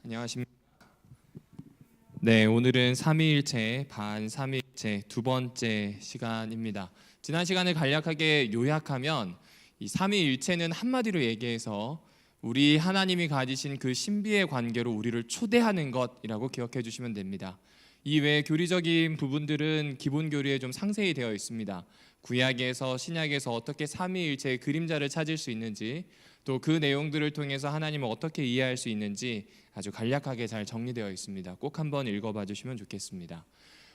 안녕하십니까. 네, 오늘은 삼위일체 반삼위일체 두 번째 시간입니다. 지난 시간을 간략하게 요약하면 이 삼위일체는 한마디로 얘기해서 우리 하나님이 가지신 그 신비의 관계로 우리를 초대하는 것이라고 기억해 주시면 됩니다. 이 외에 교리적인 부분들은 기본 교리에 좀 상세히 되어 있습니다. 구약에서 신약에서 어떻게 삼위일체의 그림자를 찾을 수 있는지, 또 그 내용들을 통해서 하나님을 어떻게 이해할 수 있는지 아주 간략하게 잘 정리되어 있습니다. 꼭 한번 읽어봐 주시면 좋겠습니다.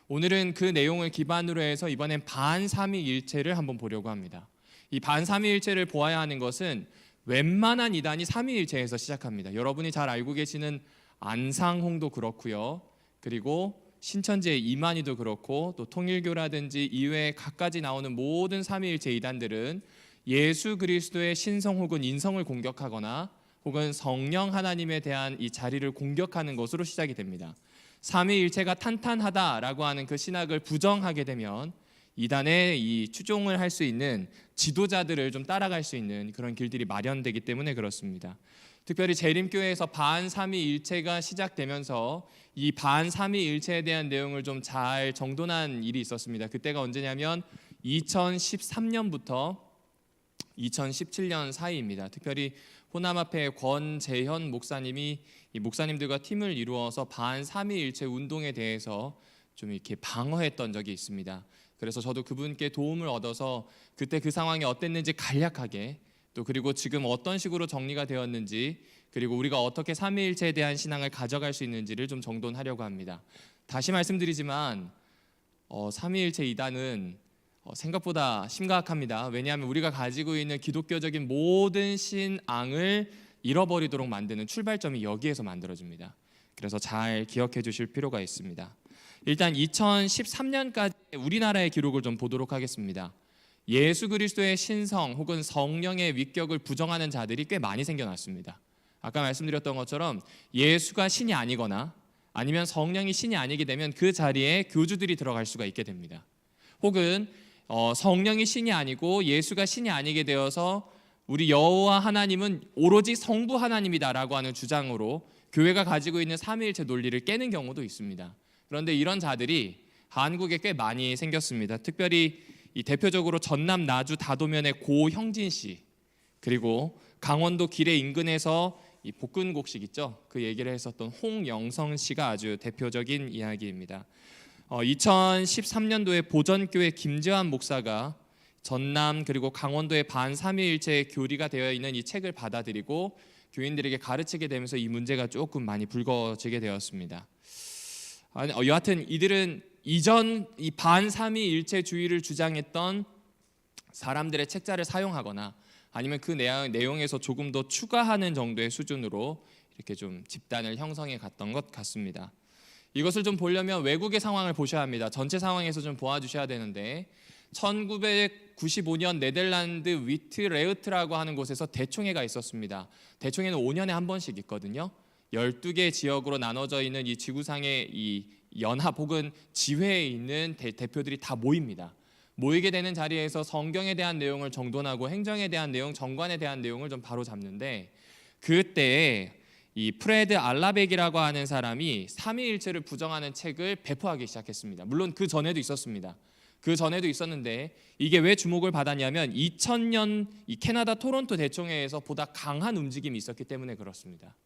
오늘은 그 내용을 기반으로 해서 이번엔 반삼위일체를 한번 보려고 합니다. 이 반삼위일체를 보아야 하는 것은 웬만한 이단이 삼위일체에서 시작합니다. 여러분이 잘 알고 계시는 안상홍도 그렇고요, 그리고 신천지의 이만희도 그렇고, 또 통일교라든지 이외에 갖가지 나오는 모든 삼위일체 이단들은 예수 그리스도의 신성 혹은 인성을 공격하거나 혹은 성령 하나님에 대한 이 자리를 공격하는 것으로 시작이 됩니다. 삼위일체가 탄탄하다라고 하는 그 신학을 부정하게 되면 이단의 이 추종을 할 수 있는 지도자들을 좀 따라갈 수 있는 그런 길들이 마련되기 때문에 그렇습니다. 특별히 재림교회에서 반삼위일체가 시작되면서 이 반삼위일체에 대한 내용을 좀 잘 정돈한 일이 있었습니다. 그때가 언제냐면 2013년부터 2017년 사이입니다. 특별히 호남앞에 권재현 목사님이 이 목사님들과 팀을 이루어서 반삼위일체 운동에 대해서 좀 이렇게 방어했던 적이 있습니다. 그래서 저도 그분께 도움을 얻어서 그때 그 상황이 어땠는지 간략하게, 또 그리고 지금 어떤 식으로 정리가 되었는지, 그리고 우리가 어떻게 삼위일체에 대한 신앙을 가져갈 수 있는지를 좀 정돈하려고 합니다. 다시 말씀드리지만 삼위일체 이단은 생각보다 심각합니다. 왜냐하면 우리가 가지고 있는 기독교적인 모든 신앙을 잃어버리도록 만드는 출발점이 여기에서 만들어집니다. 그래서 잘 기억해 주실 필요가 있습니다. 일단 2013년까지 우리나라의 기록을 좀 보도록 하겠습니다. 예수 그리스도의 신성 혹은 성령의 위격을 부정하는 자들이 꽤 많이 생겨났습니다. 아까 말씀드렸던 것처럼 예수가 신이 아니거나 아니면 성령이 신이 아니게 되면 그 자리에 교주들이 들어갈 수가 있게 됩니다. 혹은 성령이 신이 아니고 예수가 신이 아니게 되어서 우리 여호와 하나님은 오로지 성부 하나님이다라고 하는 주장으로 교회가 가지고 있는 삼위일체 논리를 깨는 경우도 있습니다. 그런데 이런 자들이 한국에 꽤 많이 생겼습니다. 특별히 이 대표적으로 전남 나주 다도면의 고형진 씨, 그리고 강원도 기래 인근에서 이 볶은곡식 있죠, 그 얘기를 했었던 홍영성 씨가 아주 대표적인 이야기입니다. 2013년도에 보전교회 김재환 목사가 전남 그리고 강원도의 반삼위일체 교리가 되어 있는 이 책을 받아들이고 교인들에게 가르치게 되면서 이 문제가 조금 많이 불거지게 되었습니다. 여하튼 이들은 이전 이 반삼위일체주의를 주장했던 사람들의 책자를 사용하거나 아니면 그 내용에서 조금 더 추가하는 정도의 수준으로 이렇게 좀 집단을 형성해 갔던 것 같습니다. 이것을 좀 보려면 외국의 상황을 보셔야 합니다. 전체 상황에서 좀 보아주셔야 되는데 1995년 네덜란드 위트레흐트라고 하는 곳에서 대총회가 있었습니다. 대총회는 5년에 한 번씩 있거든요. 12개 지역으로 나눠져 있는 이 지구상의 이 연합 혹은 지회에 있는 대표들이 다 모입니다. 모이게 되는 자리에서 성경에 대한 내용을 정돈하고 행정에 대한 내용, 정관에 대한 내용을 좀 바로 잡는데, 그때 이 프레드 알라벡이라고 하는 사람이 삼위일체를 부정하는 책을 배포하기 시작했습니다. 물론 그 전에도 있었습니다. 그 전에도 있었는데 이게 왜 주목을 받았냐면 2000년 이 캐나다 토론토 대총회에서 보다 강한 움직임이 있었기 때문에 그렇습니다.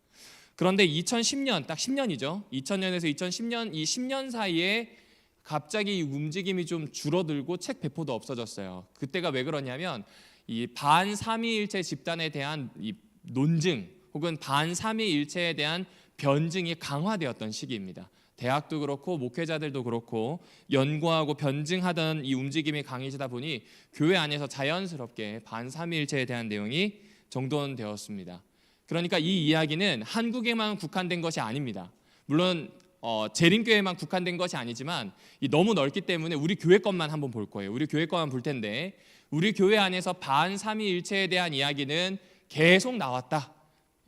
그런데 2010년, 딱 10년이죠. 2000년에서 2010년 이 10년 사이에 갑자기 이 움직임이 좀 줄어들고 책 배포도 없어졌어요. 그때가 왜 그러냐면 이 반삼위일체 집단에 대한 이 논증 혹은 반삼위일체에 대한 변증이 강화되었던 시기입니다. 대학도 그렇고 목회자들도 그렇고 연구하고 변증하던 이 움직임이 강해지다 보니 교회 안에서 자연스럽게 반삼위일체에 대한 내용이 정돈되었습니다. 그러니까 이 이야기는 한국에만 국한된 것이 아닙니다. 물론 재림교회만 국한된 것이 아니지만 너무 넓기 때문에 우리 교회 것만 한번 볼 거예요. 우리 교회 것만 볼 텐데 우리 교회 안에서 반삼위일체에 대한 이야기는 계속 나왔다.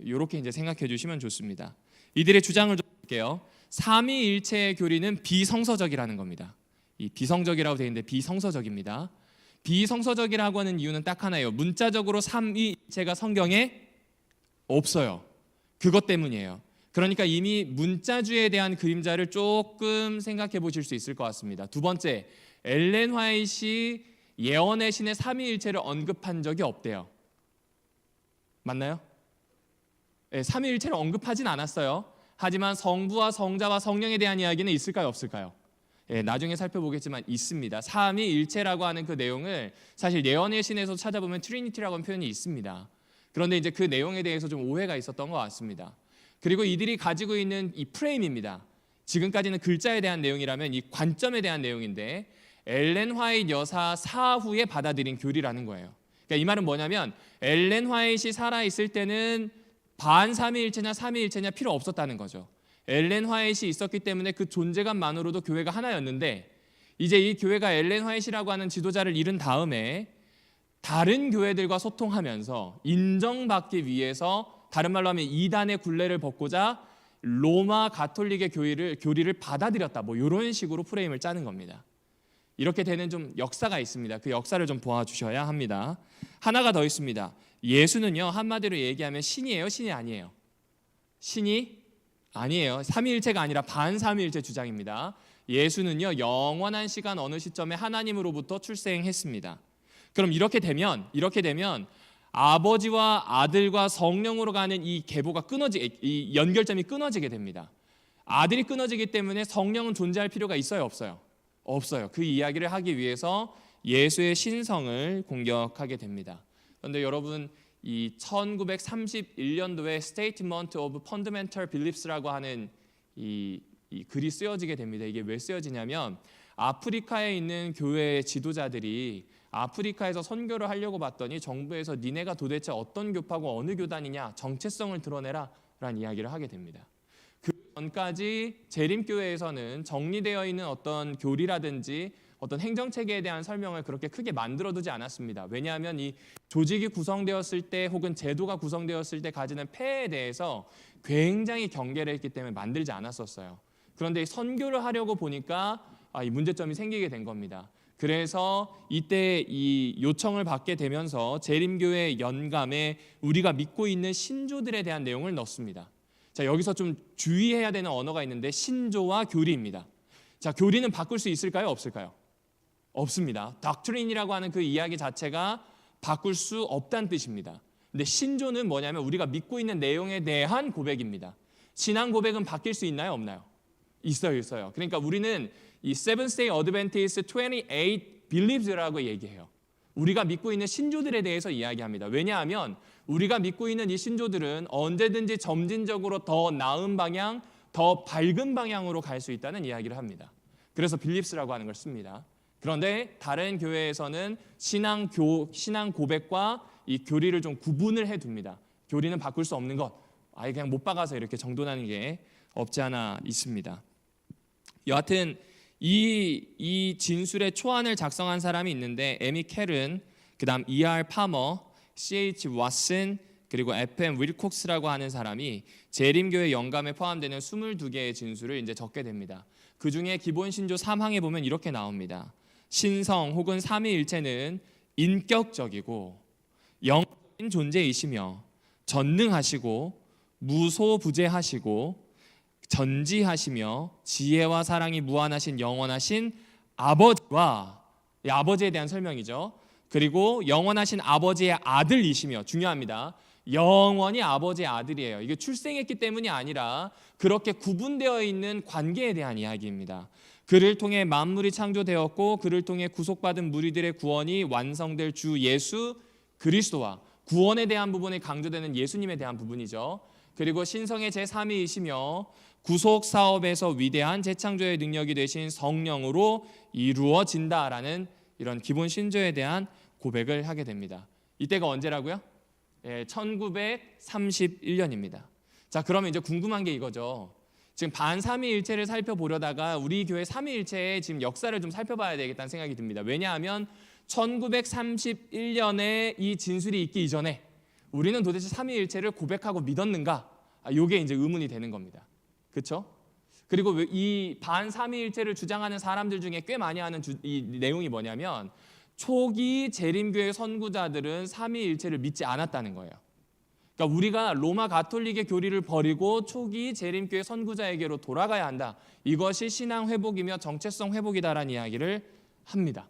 이렇게 이제 생각해 주시면 좋습니다. 이들의 주장을 좀 볼게요. 삼위일체의 교리는 비성서적이라는 겁니다. 이 비성적이라고 되어 있는데 비성서적입니다. 비성서적이라고 하는 이유는 딱 하나예요. 문자적으로 삼위일체가 성경에 없어요. 그것 때문이에요. 그러니까 이미 문자주에 대한 그림자를 조금 생각해 보실 수 있을 것 같습니다. 두 번째, 엘렌 화이트이 예언의 신의 삼위일체를 언급한 적이 없대요. 맞나요? 네, 삼위일체를 언급하진 않았어요. 하지만 성부와 성자와 성령에 대한 이야기는 있을까요, 없을까요? 예, 나중에 살펴보겠지만 있습니다. 삼위일체라고 하는 그 내용을 사실 예언의 신에서 찾아보면 트리니티라고 하는 표현이 있습니다. 그런데 이제 그 내용에 대해서 좀 오해가 있었던 것 같습니다. 그리고 이들이 가지고 있는 이 프레임입니다. 지금까지는 글자에 대한 내용이라면 이 관점에 대한 내용인데 엘렌 화이트 여사 사후에 받아들인 교리라는 거예요. 그러니까 이 말은 뭐냐면 엘렌 화이트이 살아있을 때는 반삼위일체냐 삼위일체냐 필요 없었다는 거죠. 엘렌 화이트이 있었기 때문에 그 존재감만으로도 교회가 하나였는데 이제 이 교회가 엘렌 화이트라고 하는 지도자를 잃은 다음에 다른 교회들과 소통하면서 인정받기 위해서 다른 말로 하면 이단의 굴레를 벗고자 로마 가톨릭의 교리를 받아들였다. 뭐 이런 식으로 프레임을 짜는 겁니다. 이렇게 되는 좀 역사가 있습니다. 그 역사를 좀 보아주셔야 합니다. 하나가 더 있습니다. 예수는요 한마디로 얘기하면 신이에요, 신이 아니에요? 신이 아니에요. 삼위일체가 아니라 반삼위일체 주장입니다. 예수는요 영원한 시간 어느 시점에 하나님으로부터 출생했습니다. 그럼 이렇게 되면 아버지와 아들과 성령으로 가는 이 계보가 이 연결점이 끊어지게 됩니다. 아들이 끊어지기 때문에 성령은 존재할 필요가 있어요, 없어요? 없어요. 그 이야기를 하기 위해서 예수의 신성을 공격하게 됩니다. 그런데 여러분 이 1931년도에 Statement of Fundamental Beliefs라고 하는 이 글이 쓰여지게 됩니다. 이게 왜 쓰여지냐면 아프리카에 있는 교회 지도자들이 아프리카에서 선교를 하려고 봤더니 정부에서 니네가 도대체 어떤 교파고 어느 교단이냐 정체성을 드러내라 라는 이야기를 하게 됩니다. 그 전까지 재림교회에서는 정리되어 있는 어떤 교리라든지 어떤 행정체계에 대한 설명을 그렇게 크게 만들어두지 않았습니다. 왜냐하면 이 조직이 구성되었을 때 혹은 제도가 구성되었을 때 가지는 폐해에 대해서 굉장히 경계를 했기 때문에 만들지 않았었어요. 그런데 선교를 하려고 보니까 이 문제점이 생기게 된 겁니다. 그래서 이때 이 요청을 받게 되면서 재림교회 연감에 우리가 믿고 있는 신조들에 대한 내용을 넣습니다. 자, 여기서 좀 주의해야 되는 언어가 있는데 신조와 교리입니다. 자, 교리는 바꿀 수 있을까요, 없을까요? 없습니다. doctrine이라고 하는 그 이야기 자체가 바꿀 수 없다는 뜻입니다. 근데 신조는 뭐냐면 우리가 믿고 있는 내용에 대한 고백입니다. 신앙 고백은 바뀔 수 있나요, 없나요? 있어요. 그러니까 우리는 이 Seventh Day Adventist 28 Beliefs라고 얘기해요. 우리가 믿고 있는 신조들에 대해서 이야기합니다. 왜냐하면 우리가 믿고 있는 이 신조들은 언제든지 점진적으로 더 나은 방향, 더 밝은 방향으로 갈 수 있다는 이야기를 합니다. 그래서 Beliefs라고 하는 걸 씁니다. 그런데 다른 교회에서는 신앙 고백과 이 교리를 좀 구분을 해둡니다. 교리는 바꿀 수 없는 것, 아예 그냥 못 박아서 이렇게 정돈하는 게 없지 않아 있습니다. 여하튼 이 진술의 초안을 작성한 사람이 있는데 에미 켈은, 그다음 E.R. 파머, C.H. 왓슨, 그리고 F.M. 윌콕스라고 하는 사람이 재림교회 영감에 포함되는 22개의 진술을 이제 적게 됩니다. 그 중에 기본 신조 3항에 보면 이렇게 나옵니다. 신성 혹은 삼위일체는 인격적이고 영적인 존재이시며 전능하시고 무소부재하시고 전지하시며 지혜와 사랑이 무한하신 영원하신 아버지와, 이 아버지에 대한 설명이죠. 그리고 영원하신 아버지의 아들이시며, 중요합니다. 영원히 아버지의 아들이에요. 이게 출생했기 때문이 아니라 그렇게 구분되어 있는 관계에 대한 이야기입니다. 그를 통해 만물이 창조되었고 그를 통해 구속받은 무리들의 구원이 완성될 주 예수 그리스도와, 구원에 대한 부분이 강조되는 예수님에 대한 부분이죠. 그리고 신성의 제3위이시며 구속 사업에서 위대한 재창조의 능력이 되신 성령으로 이루어진다라는 이런 기본 신조에 대한 고백을 하게 됩니다. 이때가 언제라고요? 1931년입니다. 자, 그러면 이제 궁금한 게 이거죠. 지금 반삼위일체를 살펴보려다가 우리 교회 삼위일체의 지금 역사를 좀 살펴봐야 되겠다는 생각이 듭니다. 왜냐하면 1931년에 이 진술이 있기 이전에 우리는 도대체 삼위일체를 고백하고 믿었는가? 이게 이제 의문이 되는 겁니다. 그렇죠? 그리고 이 반삼위일체를 주장하는 사람들 중에 꽤 많이 하는 이 내용이 뭐냐면 초기 재림교회 선구자들은 삼위일체를 믿지 않았다는 거예요. 그러니까 우리가 로마 가톨릭의 교리를 버리고 초기 재림교회 선구자에게로 돌아가야 한다. 이것이 신앙 회복이며 정체성 회복이다라는 이야기를 합니다.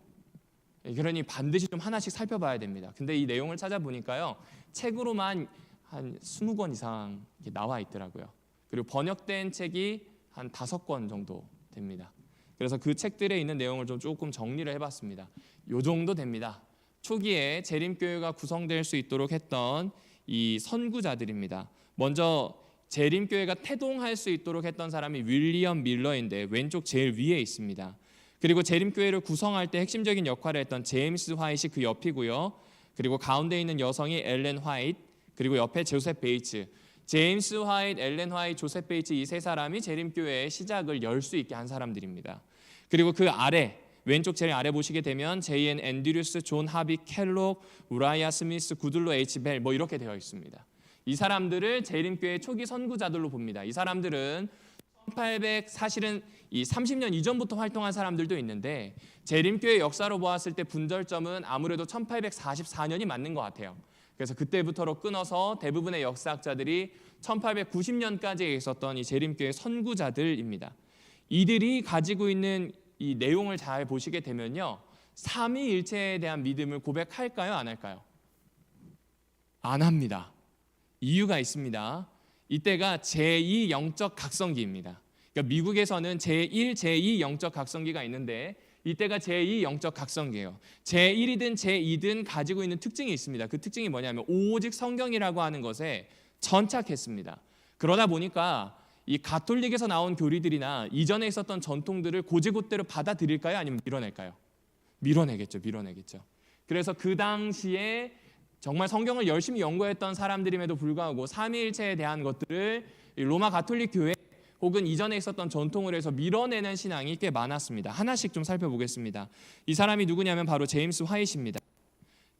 그러니 반드시 좀 하나씩 살펴봐야 됩니다. 근데 이 내용을 찾아보니까요, 책으로만 한 20권 이상 나와 있더라고요. 그리고 번역된 책이 한 5권 정도 됩니다. 그래서 그 책들에 있는 내용을 좀 조금 정리를 해봤습니다. 요 정도 됩니다. 초기에 재림교회가 구성될 수 있도록 했던 이 선구자들입니다. 먼저 재림교회가 태동할 수 있도록 했던 사람이 윌리엄 밀러인데 왼쪽 제일 위에 있습니다. 그리고 재림교회를 구성할 때 핵심적인 역할을 했던 제임스 화이트이 그 옆이고요. 그리고 가운데 있는 여성이 엘렌 화이트, 그리고 옆에 조셉 베이츠. 제임스 화이트, 엘렌 화이트, 조셉 베이츠 이 세 사람이 재림교회의 시작을 열 수 있게 한 사람들입니다. 그리고 그 아래 왼쪽 제일 아래 보시게 되면 제이엔 앤드류스, 존 하비, 켈록, 우라이아 스미스, 구들로 H 벨 뭐 이렇게 되어 있습니다. 이 사람들을 재림교회 초기 선구자들로 봅니다. 이 사람들은 1800 사실은 이 30년 이전부터 활동한 사람들도 있는데 재림교회 역사로 보았을 때 분절점은 아무래도 1844년이 맞는 것 같아요. 그래서 그때부터로 끊어서 대부분의 역사학자들이 1890년까지 있었던 이 재림교회 선구자들입니다. 이들이 가지고 있는 이 내용을 잘 보시게 되면요, 삼위일체에 대한 믿음을 고백할까요? 안 할까요? 안 합니다. 이유가 있습니다. 이때가 제2 영적 각성기입니다. 그러니까 미국에서는 제1, 제2 영적 각성기가 있는데 이때가 제2 영적 각성기예요. 제1이든 제2든 가지고 있는 특징이 있습니다. 그 특징이 뭐냐면 오직 성경이라고 하는 것에 전착했습니다. 그러다 보니까 이 가톨릭에서 나온 교리들이나 이전에 있었던 전통들을 고지곳대로 받아들일까요? 아니면 밀어낼까요? 밀어내겠죠. 그래서 그 당시에 정말 성경을 열심히 연구했던 사람들임에도 불구하고 삼위일체에 대한 것들을 로마 가톨릭 교회 혹은 이전에 있었던 전통을 해서 밀어내는 신앙이 꽤 많았습니다. 하나씩 좀 살펴보겠습니다. 이 사람이 누구냐면 바로 제임스 화이트입니다.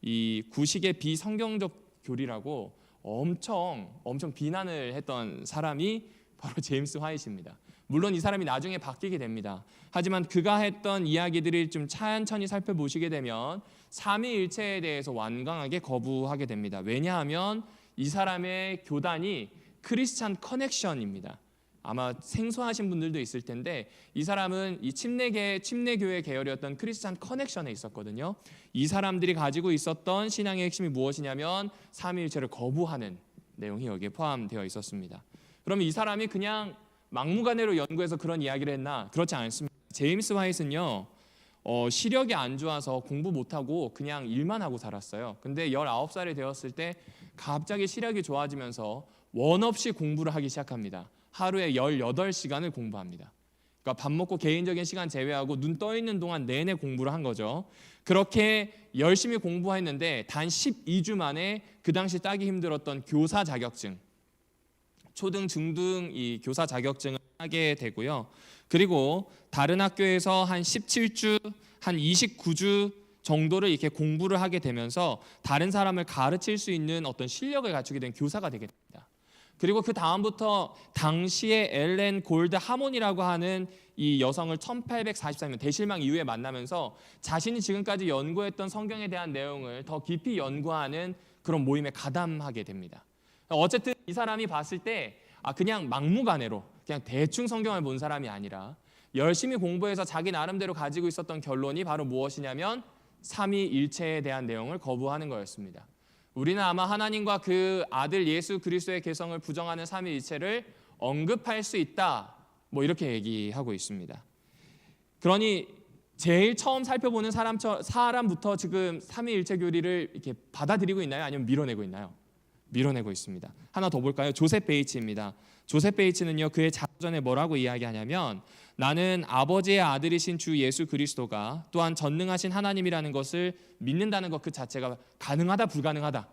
이 구식의 비성경적 교리라고 엄청 비난을 했던 사람이 바로 제임스 화이트입니다. 물론 이 사람이 나중에 바뀌게 됩니다. 하지만 그가 했던 이야기들을 좀 천천히 살펴보시게 되면 삼위일체에 대해서 완강하게 거부하게 됩니다. 왜냐하면 이 사람의 교단이 크리스찬 커넥션입니다. 아마 생소하신 분들도 있을 텐데 이 사람은 이 침례교회 계열이었던 크리스찬 커넥션에 있었거든요. 이 사람들이 가지고 있었던 신앙의 핵심이 무엇이냐면 삼위일체를 거부하는 내용이 여기에 포함되어 있었습니다. 그럼 이 사람이 그냥 막무가내로 연구해서 그런 이야기를 했나? 그렇지 않습니다. 제임스 화이트는요, 시력이 안 좋아서 공부 못하고 그냥 일만 하고 살았어요. 근데 19살이 되었을 때 갑자기 시력이 좋아지면서 원 없이 공부를 하기 시작합니다. 하루에 18시간을 공부합니다. 그러니까 밥 먹고 개인적인 시간 제외하고 눈 떠 있는 동안 내내 공부를 한 거죠. 그렇게 열심히 공부했는데 단 12주 만에 그 당시 따기 힘들었던 교사 자격증, 초등, 중등 이 교사 자격증을 하게 되고요. 그리고 다른 학교에서 한 17주, 한 29주 정도를 이렇게 공부를 하게 되면서 다른 사람을 가르칠 수 있는 어떤 실력을 갖추게 된 교사가 되게 됩니다. 그리고 그 다음부터 당시에 엘렌 골드 하몬이라고 하는 이 여성을 1844년 대실망 이후에 만나면서 자신이 지금까지 연구했던 성경에 대한 내용을 더 깊이 연구하는 그런 모임에 가담하게 됩니다. 어쨌든 이 사람이 봤을 때 그냥 막무가내로 그냥 대충 성경을 본 사람이 아니라 열심히 공부해서 자기 나름대로 가지고 있었던 결론이 바로 무엇이냐면 삼위일체에 대한 내용을 거부하는 거였습니다. 우리는 아마 하나님과 그 아들 예수 그리스도의 개성을 부정하는 삼위일체를 언급할 수 있다, 뭐 이렇게 얘기하고 있습니다. 그러니 제일 처음 살펴보는 사람부터 지금 삼위일체 교리를 이렇게 받아들이고 있나요? 아니면 밀어내고 있나요? 밀어내고 있습니다. 하나 더 볼까요? 조셉 베이츠입니다. 조셉 베이츠는요, 그의 자전에 뭐라고 이야기하냐면 나는 아버지의 아들이신 주 예수 그리스도가 또한 전능하신 하나님이라는 것을 믿는다는 것 그 자체가 가능하다, 불가능하다.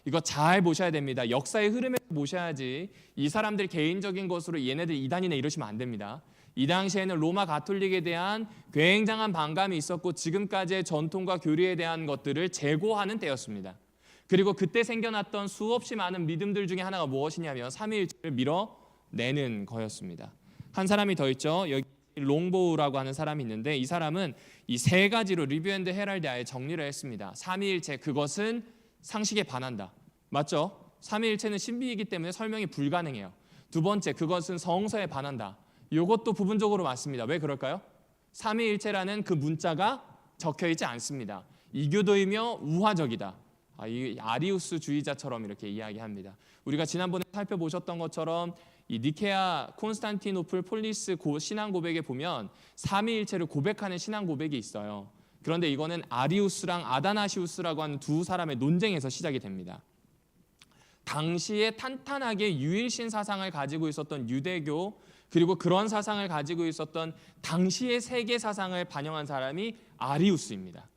이거 잘 보셔야 됩니다. 역사의 흐름에 보셔야지 이 사람들 개인적인 것으로 얘네들 이단이네 이러시면 안 됩니다. 이 당시에는 로마 가톨릭에 대한 굉장한 반감이 있었고 지금까지의 전통과 교리에 대한 것들을 제고하는 때였습니다. 그리고 그때 생겨났던 수없이 많은 믿음들 중에 하나가 무엇이냐면 삼위일체를 밀어내는 거였습니다. 한 사람이 더 있죠. 여기 롱보우라고 하는 사람이 있는데 이 사람은 이 세 가지로 리뷰 앤드 헤럴드에 정리를 했습니다. 삼위일체, 그것은 상식에 반한다. 맞죠? 삼위일체는 신비이기 때문에 설명이 불가능해요. 두 번째, 그것은 성서에 반한다. 이것도 부분적으로 맞습니다. 왜 그럴까요? 삼위일체라는 그 문자가 적혀있지 않습니다. 이교도이며 우화적이다. 이 아리우스주의자처럼 이렇게 이야기합니다. 우리가 지난번에 살펴보셨던 것처럼 이 니케아 콘스탄티노플 폴리스 신앙 고백에 보면 삼위일체를 고백하는 신앙 고백이 있어요. 그런데 이거는 아리우스랑 아다나시우스라고 하는 두 사람의 논쟁에서 시작이 됩니다. 당시에 탄탄하게 유일신 사상을 가지고 있었던 유대교, 그리고 그런 사상을 가지고 있었던 당시의 세계 사상을 반영한 사람이 아리우스입니다.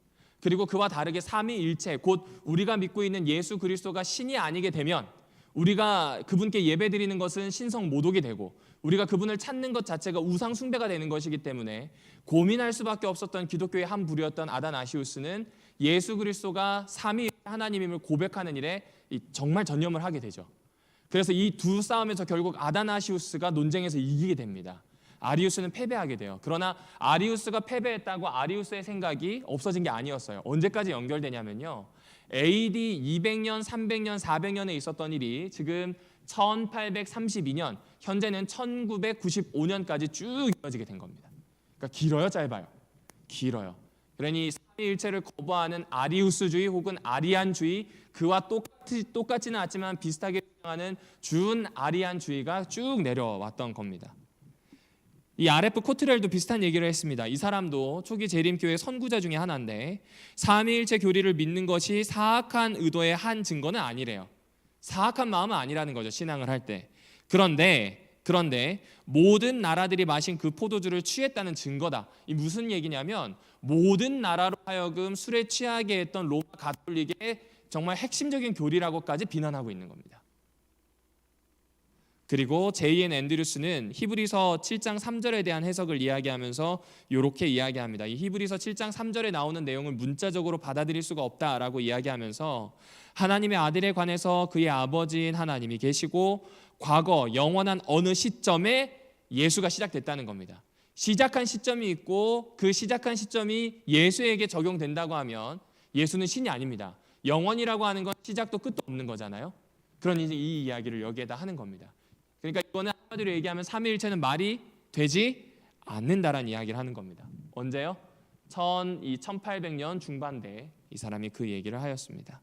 그리고 그와 다르게 삼위일체, 곧 우리가 믿고 있는 예수 그리스도가 신이 아니게 되면 우리가 그분께 예배드리는 것은 신성모독이 되고 우리가 그분을 찾는 것 자체가 우상 숭배가 되는 것이기 때문에 고민할 수밖에 없었던 기독교의 한 부류였던 아다나시우스는 예수 그리스도가 삼위 하나님임을 고백하는 일에 정말 전념을 하게 되죠. 그래서 이 두 싸움에서 결국 아다나시우스가 논쟁에서 이기게 됩니다. 아리우스는 패배하게 돼요. 그러나 아리우스가 패배했다고 아리우스의 생각이 없어진 게 아니었어요. 언제까지 연결되냐면요, AD 200년, 300년, 400년에 있었던 일이 지금 1832년, 현재는 1995년까지 쭉 이어지게 된 겁니다. 그러니까 길어요, 짧아요? 길어요. 그러니 삼위일체를 거부하는 아리우스주의 혹은 아리안주의, 그와 똑같지는 않지만 비슷하게 주장하는 준 아리안주의가 쭉 내려왔던 겁니다. 이 RF 코트렐도 비슷한 얘기를 했습니다. 이 사람도 초기 재림교회 선구자 중에 하나인데 삼위일체 교리를 믿는 것이 사악한 의도의 한 증거는 아니래요. 사악한 마음은 아니라는 거죠, 신앙을 할 때. 그런데 모든 나라들이 마신 그 포도주를 취했다는 증거다. 이 무슨 얘기냐면 모든 나라로 하여금 술에 취하게 했던 로마 가톨릭의 정말 핵심적인 교리라고까지 비난하고 있는 겁니다. 그리고 J.N. 앤드류스는 히브리서 7장 3절에 대한 해석을 이야기하면서 이렇게 이야기합니다. 이 히브리서 7장 3절에 나오는 내용을 문자적으로 받아들일 수가 없다라고 이야기하면서 하나님의 아들에 관해서 그의 아버지인 하나님이 계시고 과거 영원한 어느 시점에 예수가 시작됐다는 겁니다. 시작한 시점이 있고 그 시작한 시점이 예수에게 적용된다고 하면 예수는 신이 아닙니다. 영원이라고 하는 건 시작도 끝도 없는 거잖아요. 그러니 이 이야기를 여기에다 하는 겁니다. 그러니까 이거는 한마디로 얘기하면 삼위일체는 말이 되지 않는다라는 이야기를 하는 겁니다. 언제요? 1800년 중반대 이 사람이 그 얘기를 하였습니다.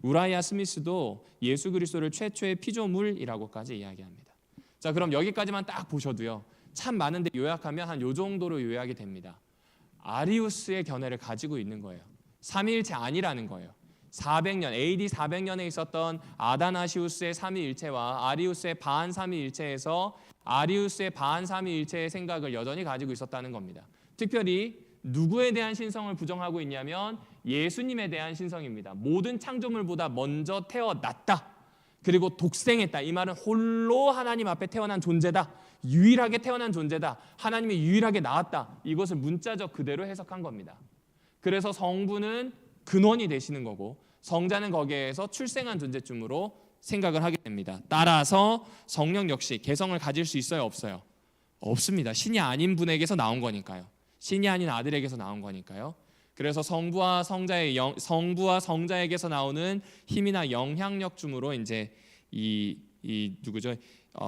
우라이아 스미스도 예수 그리스도를 최초의 피조물이라고까지 이야기합니다. 자, 그럼 여기까지만 딱 보셔도요, 참 많은데 요약하면 한 요 정도로 요약이 됩니다. 아리우스의 견해를 가지고 있는 거예요. 삼위일체 아니라는 거예요. 400년, AD 400년에 있었던 아다나시우스의 삼위일체와 아리우스의 반삼위일체에서 아리우스의 반삼위일체의 생각을 여전히 가지고 있었다는 겁니다. 특별히 누구에 대한 신성을 부정하고 있냐면 예수님에 대한 신성입니다. 모든 창조물보다 먼저 태어났다. 그리고 독생했다. 이 말은 홀로 하나님 앞에 태어난 존재다. 유일하게 태어난 존재다. 하나님이 유일하게 낳았다. 이것을 문자적 그대로 해석한 겁니다. 그래서 성부는 근원이 되시는 거고 성자는 거기에서 출생한 존재쯤으로 생각을 하게 됩니다. 따라서 성령 역시 개성을 가질 수 있어요, 없어요? 없습니다. 신이 아닌 분에게서 나온 거니까요. 신이 아닌 아들에게서 나온 거니까요. 그래서 성부와 성자에게서 나오는 힘이나 영향력쯤으로 이제 이 누구죠?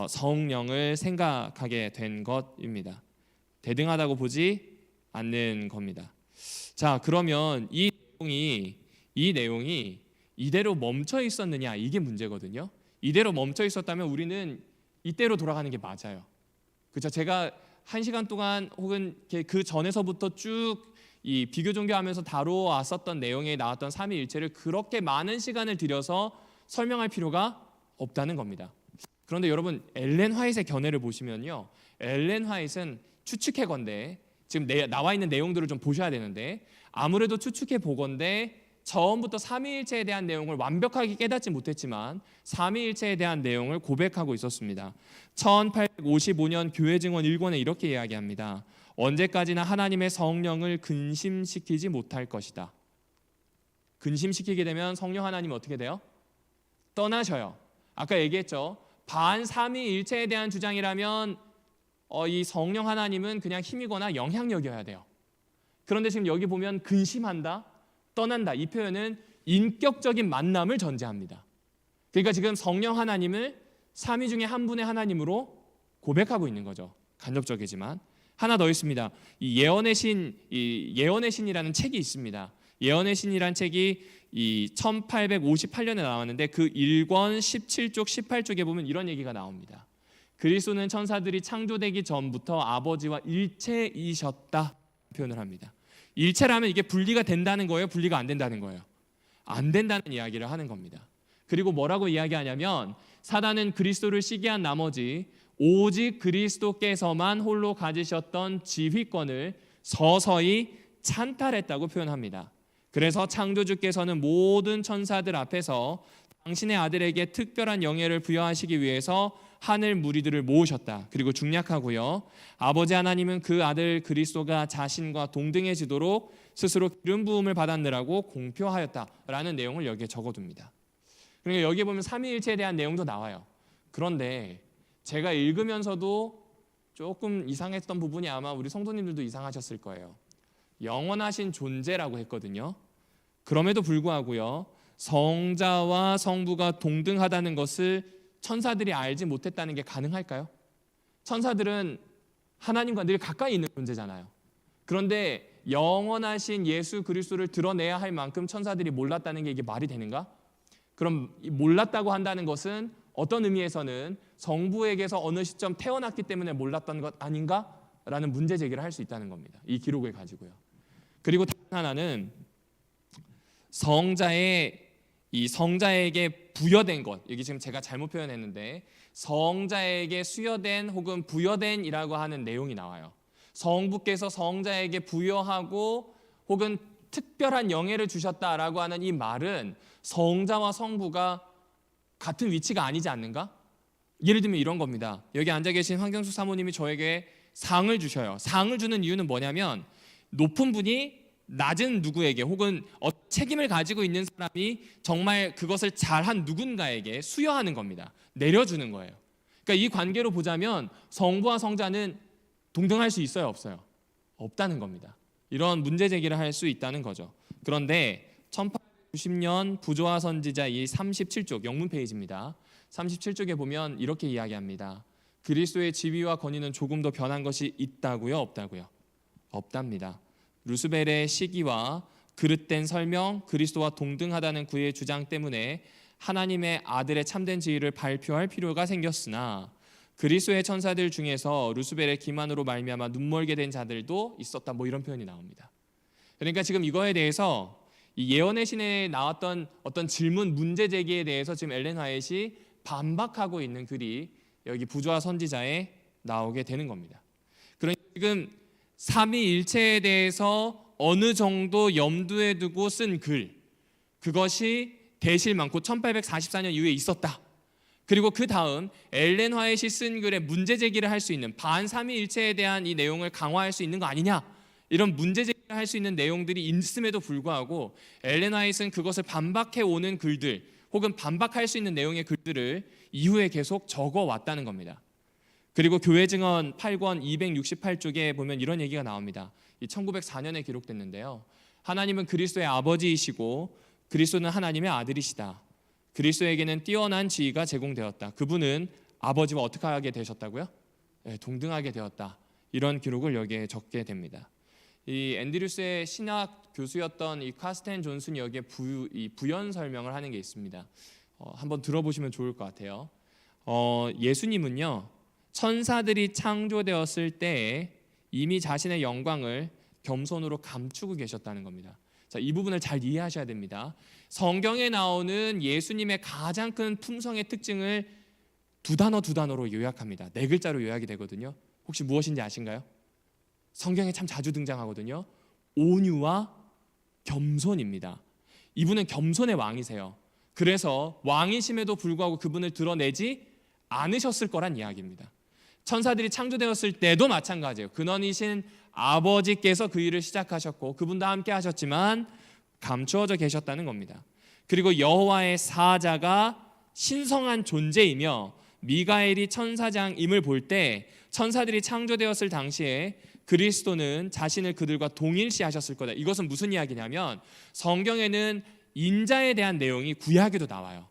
성령을 생각하게 된 것입니다. 대등하다고 보지 않는 겁니다. 자, 그러면 이 내용이 이대로 멈춰 있었느냐, 이게 문제거든요. 이대로 멈춰 있었다면 우리는 이대로 돌아가는 게 맞아요. 그렇죠? 제가 1시간 동안 혹은 그 전에서부터 쭉 이 비교 종교하면서 다루어왔었던 내용에 나왔던 삼위일체를 그렇게 많은 시간을 들여서 설명할 필요가 없다는 겁니다. 그런데 여러분, 엘렌 화이트의 견해를 보시면요, 엘렌 화이트는 추측해건데 지금 나와 있는 내용들을 좀 보셔야 되는데 아무래도 추측해 보건대 처음부터 삼위일체에 대한 내용을 완벽하게 깨닫지 못했지만 삼위일체에 대한 내용을 고백하고 있었습니다. 1855년 교회 증언 1권에 이렇게 이야기합니다. 언제까지나 하나님의 성령을 근심시키지 못할 것이다. 근심시키게 되면 성령 하나님 어떻게 돼요? 떠나셔요. 아까 얘기했죠. 반삼위일체에 대한 주장이라면 이 성령 하나님은 그냥 힘이거나 영향력이어야 돼요. 그런데 지금 여기 보면 근심한다, 떠난다, 이 표현은 인격적인 만남을 전제합니다. 그러니까 지금 성령 하나님을 삼위 중에 한 분의 하나님으로 고백하고 있는 거죠. 간접적이지만. 하나 더 있습니다. 이 예언의 신이라는 책이 있습니다. 예언의 신이라는 책이 이 1858년에 나왔는데 그 1권 17쪽 18쪽에 보면 이런 얘기가 나옵니다. 그리스도는 천사들이 창조되기 전부터 아버지와 일체이셨다 표현을 합니다. 일체라면 이게 분리가 된다는 거예요? 분리가 안 된다는 거예요? 안 된다는 이야기를 하는 겁니다. 그리고 뭐라고 이야기하냐면 사단은 그리스도를 시기한 나머지 오직 그리스도께서만 홀로 가지셨던 지휘권을 서서히 찬탈했다고 표현합니다. 그래서 창조주께서는 모든 천사들 앞에서 당신의 아들에게 특별한 영예를 부여하시기 위해서 하늘 무리들을 모으셨다. 그리고 중략하고요. 아버지 하나님은 그 아들 그리스도가 자신과 동등해지도록 스스로 기름 부음을 받았느라고 공표하였다라는 내용을 여기에 적어둡니다. 그러니까 여기에 보면 삼위일체에 대한 내용도 나와요. 그런데 제가 읽으면서도 조금 이상했던 부분이 아마 우리 성도님들도 이상하셨을 거예요. 영원하신 존재라고 했거든요. 그럼에도 불구하고요, 성자와 성부가 동등하다는 것을 천사들이 알지 못했다는 게 가능할까요? 천사들은 하나님과 늘 가까이 있는 존재잖아요. 그런데 영원하신 예수 그리스도를 드러내야 할 만큼 천사들이 몰랐다는 게 이게 말이 되는가? 그럼 몰랐다고 한다는 것은 어떤 의미에서는 성부에게서 어느 시점 태어났기 때문에 몰랐던 것 아닌가? 라는 문제 제기를 할 수 있다는 겁니다. 이 기록을 가지고요. 그리고 다른 하나는 성자에게 부여된 것, 여기 지금 제가 잘못 표현했는데 성자에게 수여된 혹은 부여된이라고 하는 내용이 나와요. 성부께서 성자에게 부여하고 혹은 특별한 영예를 주셨다라고 하는 이 말은 성자와 성부가 같은 위치가 아니지 않는가? 예를 들면 이런 겁니다. 여기 앉아 계신 황경수 사모님이 저에게 상을 주셔요. 상을 주는 이유는 뭐냐면 높은 분이 낮은 누구에게 혹은 책임을 가지고 있는 사람이 정말 그것을 잘한 누군가에게 수여하는 겁니다. 내려주는 거예요. 그러니까 이 관계로 보자면 성부와 성자는 동등할 수 있어요, 없어요? 없다는 겁니다. 이런 문제 제기를 할 수 있다는 거죠. 그런데 1890년 부조화 선지자 이 37쪽 영문 페이지입니다. 37쪽에 보면 이렇게 이야기합니다. 그리스도의 지위와 권위는 조금 더 변한 것이 있다고요, 없다고요? 없답니다. 루스벨의 시기와 그릇된 설명, 그리스도와 동등하다는 그의 주장 때문에 하나님의 아들의 참된 지위를 발표할 필요가 생겼으나 그리스도의 천사들 중에서 루스벨의 기만으로 말미암아 눈멀게 된 자들도 있었다. 뭐 이런 표현이 나옵니다. 그러니까 지금 이거에 대해서 이 예언의 신에 나왔던 어떤 질문, 문제 제기에 대해서 지금 엘렌 화이트이 반박하고 있는 글이 여기 부조화 선지자에 나오게 되는 겁니다. 그러니까 지금 삼위일체에 대해서 어느 정도 염두에 두고 쓴 글, 그것이 대실 많고 1844년 이후에 있었다. 그리고 그 다음 엘렌 화이트이 쓴 글에 문제 제기를 할 수 있는 반삼위일체에 대한 이 내용을 강화할 수 있는 거 아니냐, 이런 문제 제기를 할 수 있는 내용들이 있음에도 불구하고 엘렌 화이트는 그것을 반박해 오는 글들 혹은 반박할 수 있는 내용의 글들을 이후에 계속 적어왔다는 겁니다. 그리고 교회 증언 8권 268쪽에 보면 이런 얘기가 나옵니다. 1904년에 기록됐는데요. 하나님은 그리스도의 아버지이시고 그리스도는 하나님의 아들이시다. 그리스도에게는 뛰어난 지위가 제공되었다. 그분은 아버지와 어떻게 하게 되셨다고요? 네, 동등하게 되었다. 이런 기록을 여기에 적게 됩니다. 이 앤드류스의 신학 교수였던 이 카스텐 존슨이 여기에 부연 설명을 하는 게 있습니다. 한번 들어보시면 좋을 것 같아요. 예수님은요, 천사들이 창조되었을 때에 이미 자신의 영광을 겸손으로 감추고 계셨다는 겁니다. 자, 이 부분을 잘 이해하셔야 됩니다. 성경에 나오는 예수님의 가장 큰 품성의 특징을 두 단어로 요약합니다. 4글자로 요약이 되거든요. 혹시 무엇인지 아신가요? 성경에 참 자주 등장하거든요. 온유와 겸손입니다. 이분은 겸손의 왕이세요. 그래서 왕이심에도 불구하고 그분을 드러내지 않으셨을 거란 이야기입니다. 천사들이 창조되었을 때도 마찬가지예요. 근원이신 아버지께서 그 일을 시작하셨고 그분도 함께 하셨지만 감추어져 계셨다는 겁니다. 그리고 여호와의 사자가 신성한 존재이며 미가엘이 천사장임을 볼 때 천사들이 창조되었을 당시에 그리스도는 자신을 그들과 동일시하셨을 거다. 이것은 무슨 이야기냐면 성경에는 인자에 대한 내용이 구약에도 나와요.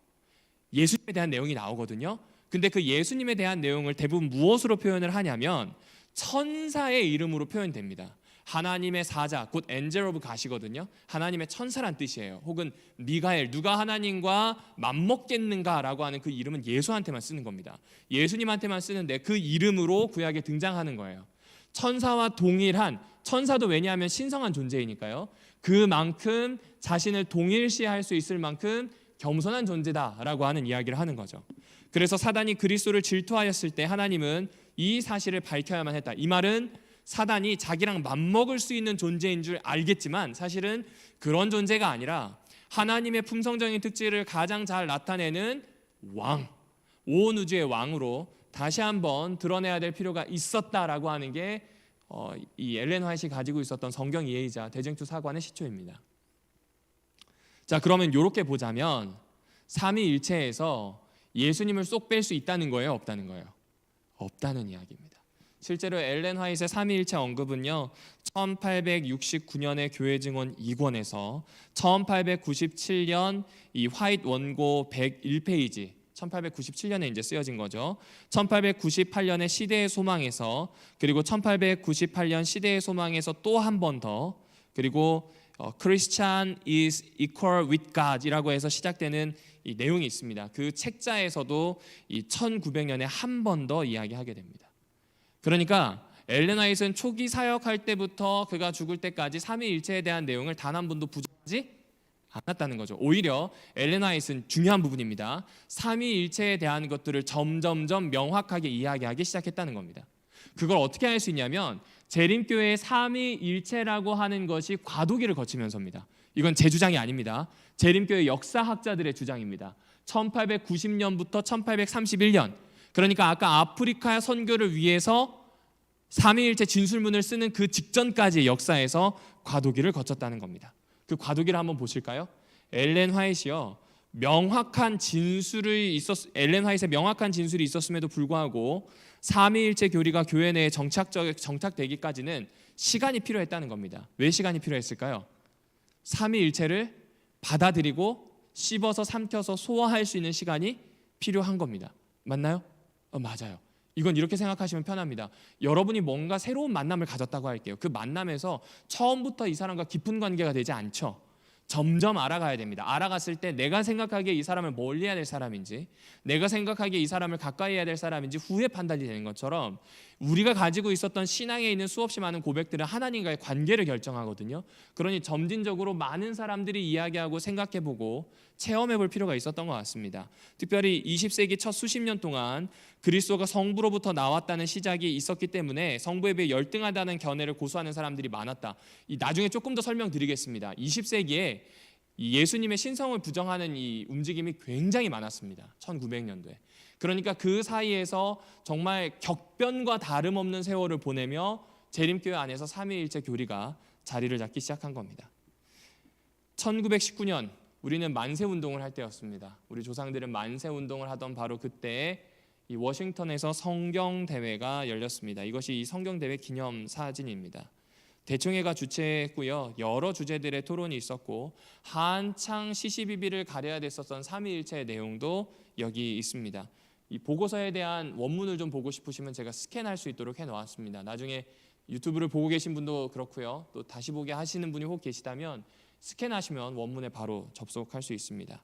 예수님에 대한 내용이 나오거든요. 근데 그 예수님에 대한 내용을 대부분 무엇으로 표현을 하냐면 천사의 이름으로 표현됩니다. 하나님의 사자, 곧 엔젤 오브 갓이거든요. 하나님의 천사란 뜻이에요. 혹은 미가엘, 누가 하나님과 맞먹겠는가라고 하는 그 이름은 예수한테만 쓰는 겁니다. 예수님한테만 쓰는데 그 이름으로 구약에 등장하는 거예요. 천사와 동일한, 천사도 왜냐하면 신성한 존재이니까요. 그만큼 자신을 동일시할 수 있을 만큼 겸손한 존재다라고 하는 이야기를 하는 거죠. 그래서 사단이 그리스도를 질투하였을 때 하나님은 이 사실을 밝혀야만 했다. 이 말은 사단이 자기랑 맞먹을 수 있는 존재인 줄 알겠지만 사실은 그런 존재가 아니라 하나님의 품성적인 특질을 가장 잘 나타내는 왕, 온 우주의 왕으로 다시 한번 드러내야 될 필요가 있었다라고 하는 게 이 엘렌 화이트가 가지고 있었던 성경 이해이자 대쟁투 사관의 시초입니다. 자, 그러면 이렇게 보자면 삼위일체에서 예수님을 쏙 뺄 수 있다는 거예요, 없다는 거예요? 없다는 이야기입니다. 실제로 엘렌 화이트의 삼위일체 언급은요 1869년의 교회 증언 2권에서 1897년 이 화이트 원고 101페이지 1897년에 이제 쓰여진 거죠. 1898년의 시대의 소망에서, 그리고 1898년 시대의 소망에서 또 한 번 더, 그리고 Christian is equal with God이라고 해서 시작되는 이 내용이 있습니다. 그 책자에서도 이 1900년에 한 번 더 이야기하게 됩니다. 그러니까 엘렌 화이트는 초기 사역할 때부터 그가 죽을 때까지 삼위일체에 대한 내용을 단 한 번도 부정하지 않았다는 거죠. 오히려 엘렌 화이트는 중요한 부분입니다. 삼위일체에 대한 것들을 점점점 명확하게 이야기하기 시작했다는 겁니다. 그걸 어떻게 할 수 있냐면 재림교회의 삼위일체라고 하는 것이 과도기를 거치면서입니다. 이건 제 주장이 아닙니다. 재림교회 역사학자들의 주장입니다. 1890년부터 1831년, 그러니까 아까 아프리카 선교를 위해서 삼위일체 진술문을 쓰는 그 직전까지의 역사에서 과도기를 거쳤다는 겁니다. 그 과도기를 한번 보실까요? 엘렌 화이트요 명확한 진술이 엘렌 화이트의 명확한 진술이 있었음에도 불구하고 삼위일체 교리가 교회 내에 정착되기까지는 시간이 필요했다는 겁니다. 왜 시간이 필요했을까요? 삼위일체를 받아들이고 씹어서 삼켜서 소화할 수 있는 시간이 필요한 겁니다. 맞나요? 맞아요. 이건 이렇게 생각하시면 편합니다. 여러분이 뭔가 새로운 만남을 가졌다고 할게요. 그 만남에서 처음부터 이 사람과 깊은 관계가 되지 않죠. 점점 알아가야 됩니다. 알아갔을 때 내가 생각하기에 이 사람을 멀리해야 될 사람인지, 내가 생각하기에 이 사람을 가까이 해야 될 사람인지 후에 판단이 되는 것처럼 우리가 가지고 있었던 신앙에 있는 수없이 많은 고백들은 하나님과의 관계를 결정하거든요. 그러니 점진적으로 많은 사람들이 이야기하고 생각해보고 체험해볼 필요가 있었던 것 같습니다. 특별히 20세기 첫 수십 년 동안 그리스도가 성부로부터 나왔다는 시작이 있었기 때문에 성부에 비해 열등하다는 견해를 고수하는 사람들이 많았다. 나중에 조금 더 설명드리겠습니다. 20세기에 예수님의 신성을 부정하는 이 움직임이 굉장히 많았습니다. 1900년도에. 그러니까 그 사이에서 정말 격변과 다름없는 세월을 보내며 재림교회 안에서 삼위일체 교리가 자리를 잡기 시작한 겁니다. 1919년 우리는 만세운동을 할 때였습니다. 우리 조상들은 만세운동을 하던 바로 그때 이 워싱턴에서 성경대회가 열렸습니다. 이것이 이 성경대회 기념 사진입니다. 대총회가 주최했고요. 여러 주제들의 토론이 있었고 한창 시시비비를 가려야 됐었던 삼위일체의 내용도 여기 있습니다. 이 보고서에 대한 원문을 좀 보고 싶으시면 제가 스캔할 수 있도록 해놓았습니다. 나중에 유튜브를 보고 계신 분도 그렇고요. 또 다시 보게 하시는 분이 혹 계시다면 스캔하시면 원문에 바로 접속할 수 있습니다.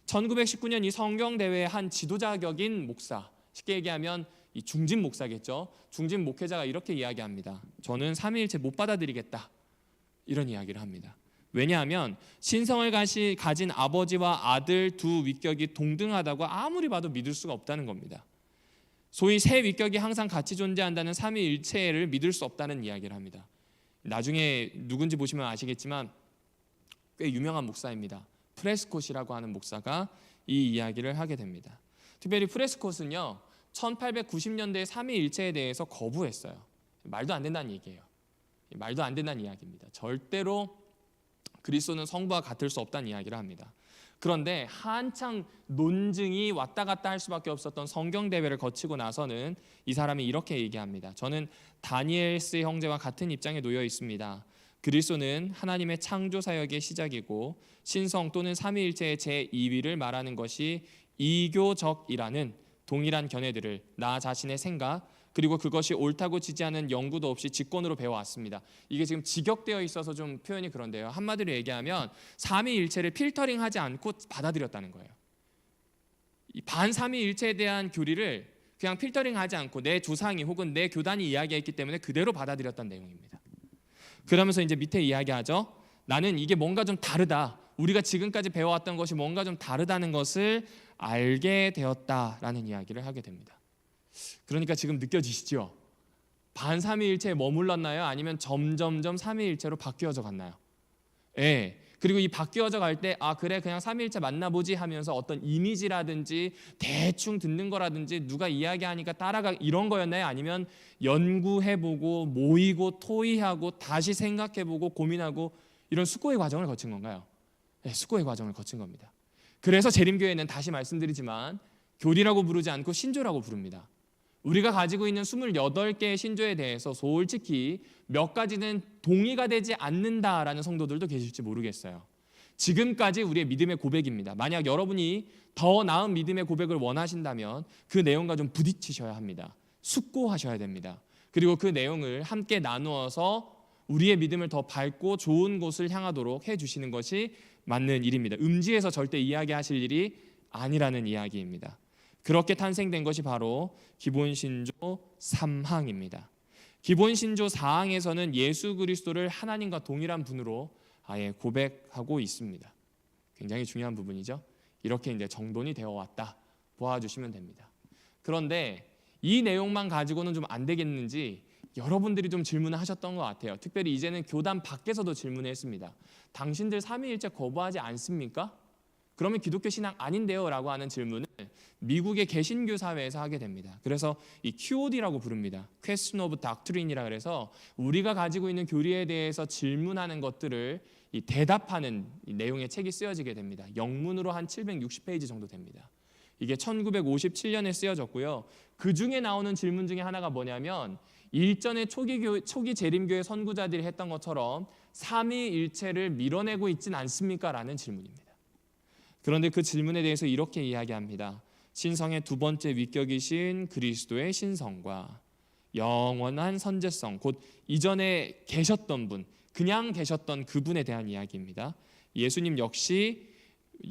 1919년 이 성경대회의 한 지도자격인 목사, 쉽게 얘기하면 이 중진 목사겠죠. 중진 목회자가 이렇게 이야기합니다. 저는 삼위일체 못 받아들이겠다. 이런 이야기를 합니다. 왜냐하면 신성을 가진 아버지와 아들 두 위격이 동등하다고 아무리 봐도 믿을 수가 없다는 겁니다. 소위 세 위격이 항상 같이 존재한다는 삼위일체를 믿을 수 없다는 이야기를 합니다. 나중에 누군지 보시면 아시겠지만 꽤 유명한 목사입니다. 프레스콧이라고 하는 목사가 이 이야기를 하게 됩니다. 특별히 프레스콧은요 1890년대의 삼위일체에 대해서 거부했어요. 말도 안 된다는 얘기예요. 말도 안 된다는 이야기입니다. 절대로 그리스도는 성부와 같을 수 없다는 이야기를 합니다. 그런데 한창 논증이 왔다 갔다 할 수밖에 없었던 성경대회를 거치고 나서는 이 사람이 이렇게 얘기합니다. 저는 다니엘스 형제와 같은 입장에 놓여 있습니다. 그리스도는 하나님의 창조 사역의 시작이고 신성 또는 삼위일체의 제2위를 말하는 것이 이교적이라는 동일한 견해들을 나 자신의 생각 그리고 그것이 옳다고 지지하는 연구도 없이 직권으로 배워왔습니다. 이게 지금 직역되어 있어서 좀 표현이 그런데요. 한마디로 얘기하면 삼위일체를 필터링하지 않고 받아들였다는 거예요. 이 반삼위일체에 대한 교리를 그냥 필터링하지 않고 내 조상이 혹은 내 교단이 이야기했기 때문에 그대로 받아들였다는 내용입니다. 그러면서 이제 밑에 이야기하죠. 나는 이게 뭔가 좀 다르다. 우리가 지금까지 배워왔던 것이 뭔가 좀 다르다는 것을 알게 되었다라는 이야기를 하게 됩니다. 그러니까 지금 느껴지시죠? 반삼위일체에 머물렀나요? 아니면 점점점 삼위일체로 바뀌어져 갔나요? 예. 그리고 이 바뀌어져 갈 때 그래 그냥 삼위일체 만나보지 하면서 어떤 이미지라든지 대충 듣는 거라든지 누가 이야기하니까 따라가 이런 거였나요? 아니면 연구해보고 모이고 토의하고 다시 생각해보고 고민하고 이런 숙고의 과정을 거친 건가요? 네, 숙고의 과정을 거친 겁니다. 그래서 재림교회는 다시 말씀드리지만 교리라고 부르지 않고 신조라고 부릅니다. 우리가 가지고 있는 28개의 신조에 대해서 솔직히 몇 가지는 동의가 되지 않는다라는 성도들도 계실지 모르겠어요. 지금까지 우리의 믿음의 고백입니다. 만약 여러분이 더 나은 믿음의 고백을 원하신다면 그 내용과 좀 부딪히셔야 합니다. 숙고하셔야 됩니다. 그리고 그 내용을 함께 나누어서 우리의 믿음을 더 밝고 좋은 곳을 향하도록 해주시는 것이 맞는 일입니다. 음지에서 절대 이야기하실 일이 아니라는 이야기입니다. 그렇게 탄생된 것이 바로 기본신조 3항입니다. 기본신조 4항에서는 예수 그리스도를 하나님과 동일한 분으로 아예 고백하고 있습니다. 굉장히 중요한 부분이죠. 이렇게 이제 정돈이 되어 왔다 보아주시면 됩니다. 그런데 이 내용만 가지고는 좀 안 되겠는지 여러분들이 좀 질문을 하셨던 것 같아요. 특별히 이제는 교단 밖에서도 질문을 했습니다. 당신들 삼위일체 거부하지 않습니까? 그러면 기독교 신앙 아닌데요? 라고 하는 질문을 미국의 개신교 사회에서 하게 됩니다. 그래서 이 QOD라고 부릅니다. Question of Doctrine이라 그래서 우리가 가지고 있는 교리에 대해서 질문하는 것들을 대답하는 내용의 책이 쓰여지게 됩니다. 영문으로 한 760페이지 정도 됩니다. 이게 1957년에 쓰여졌고요. 그 중에 나오는 질문 중에 하나가 뭐냐면 일전에 초기 재림교회 선구자들이 했던 것처럼 삼위일체를 밀어내고 있진 않습니까? 라는 질문입니다. 그런데 그 질문에 대해서 이렇게 이야기합니다. 신성의 두 번째 위격이신 그리스도의 신성과 영원한 선제성, 곧 이전에 계셨던 분, 그냥 계셨던 그분에 대한 이야기입니다. 예수님 역시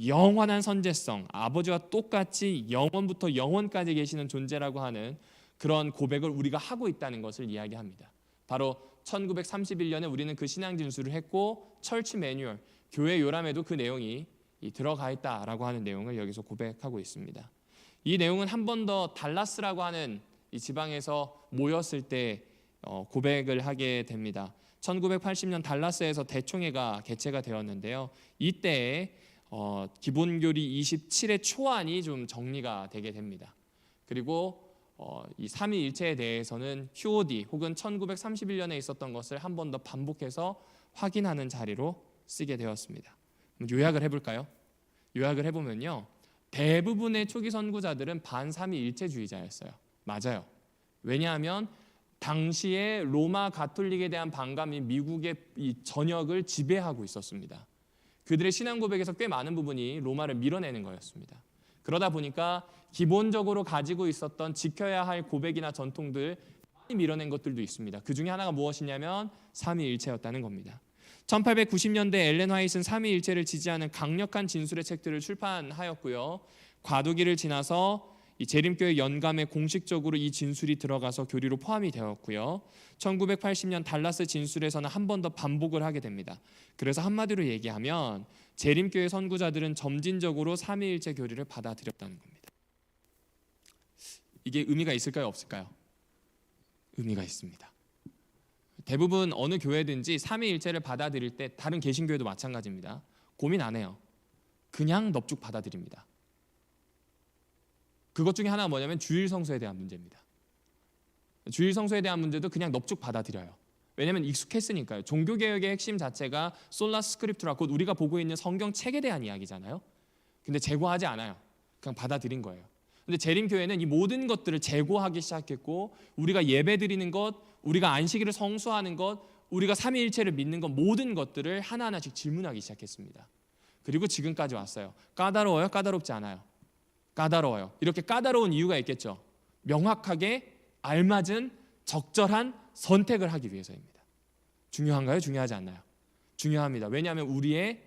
영원한 선제성, 아버지와 똑같이 영원부터 영원까지 계시는 존재라고 하는 그런 고백을 우리가 하고 있다는 것을 이야기합니다. 바로 1931년에 우리는 그 신앙 진술을 했고 철치 매뉴얼, 교회 요람에도 그 내용이 들어가 있다라고 하는 내용을 여기서 고백하고 있습니다. 이 내용은 한 번 더 달라스라고 하는 이 지방에서 모였을 때 고백을 하게 됩니다. 1980년 달라스에서 대총회가 개최가 되었는데요. 이때 기본교리 27의 초안이 좀 정리가 되게 됩니다. 그리고 이 삼위일체에 대해서는 QOD 혹은 1931년에 있었던 것을 한 번 더 반복해서 확인하는 자리로 쓰게 되었습니다. 요약을 해볼까요? 요약을 해보면요, 대부분의 초기 선구자들은 반삼위일체주의자였어요. 맞아요. 왜냐하면 당시에 로마 가톨릭에 대한 반감이 미국의 이 전역을 지배하고 있었습니다. 그들의 신앙 고백에서 꽤 많은 부분이 로마를 밀어내는 거였습니다. 그러다 보니까 기본적으로 가지고 있었던 지켜야 할 고백이나 전통들 많이 밀어낸 것들도 있습니다. 그 중에 하나가 무엇이냐면 삼위일체였다는 겁니다. 1890년대 엘렌 화이트는 삼위일체를 지지하는 강력한 진술의 책들을 출판하였고요. 과도기를 지나서 이 재림교회 연감에 공식적으로 이 진술이 들어가서 교리로 포함이 되었고요. 1980년 달라스 진술에서는 한 번 더 반복을 하게 됩니다. 그래서 한마디로 얘기하면 재림교회 선구자들은 점진적으로 삼위일체 교리를 받아들였다는 겁니다. 이게 의미가 있을까요? 없을까요? 의미가 있습니다. 대부분 어느 교회든지 삼위일체를 받아들일 때 다른 개신교회도 마찬가지입니다. 고민 안 해요. 그냥 넙죽 받아들입니다. 그것 중에 하나가 뭐냐면 주일 성수에 대한 문제입니다. 주일 성수에 대한 문제도 그냥 넙죽 받아들여요. 왜냐하면 익숙했으니까요. 종교개혁의 핵심 자체가 솔라 스크립투라, 곧 우리가 보고 있는 성경책에 대한 이야기잖아요. 근데 제고하지 않아요. 그냥 받아들인 거예요. 근데 재림교회는 이 모든 것들을 제고하기 시작했고, 우리가 예배드리는 것, 우리가 안식일을 성수하는 것, 우리가 삼위일체를 믿는 것, 모든 것들을 하나하나씩 질문하기 시작했습니다. 그리고 지금까지 왔어요. 까다로워요? 까다롭지 않아요? 까다로워요. 이렇게 까다로운 이유가 있겠죠. 명확하게 알맞은 적절한 선택을 하기 위해서입니다. 중요한가요? 중요하지 않나요? 중요합니다. 왜냐하면 우리의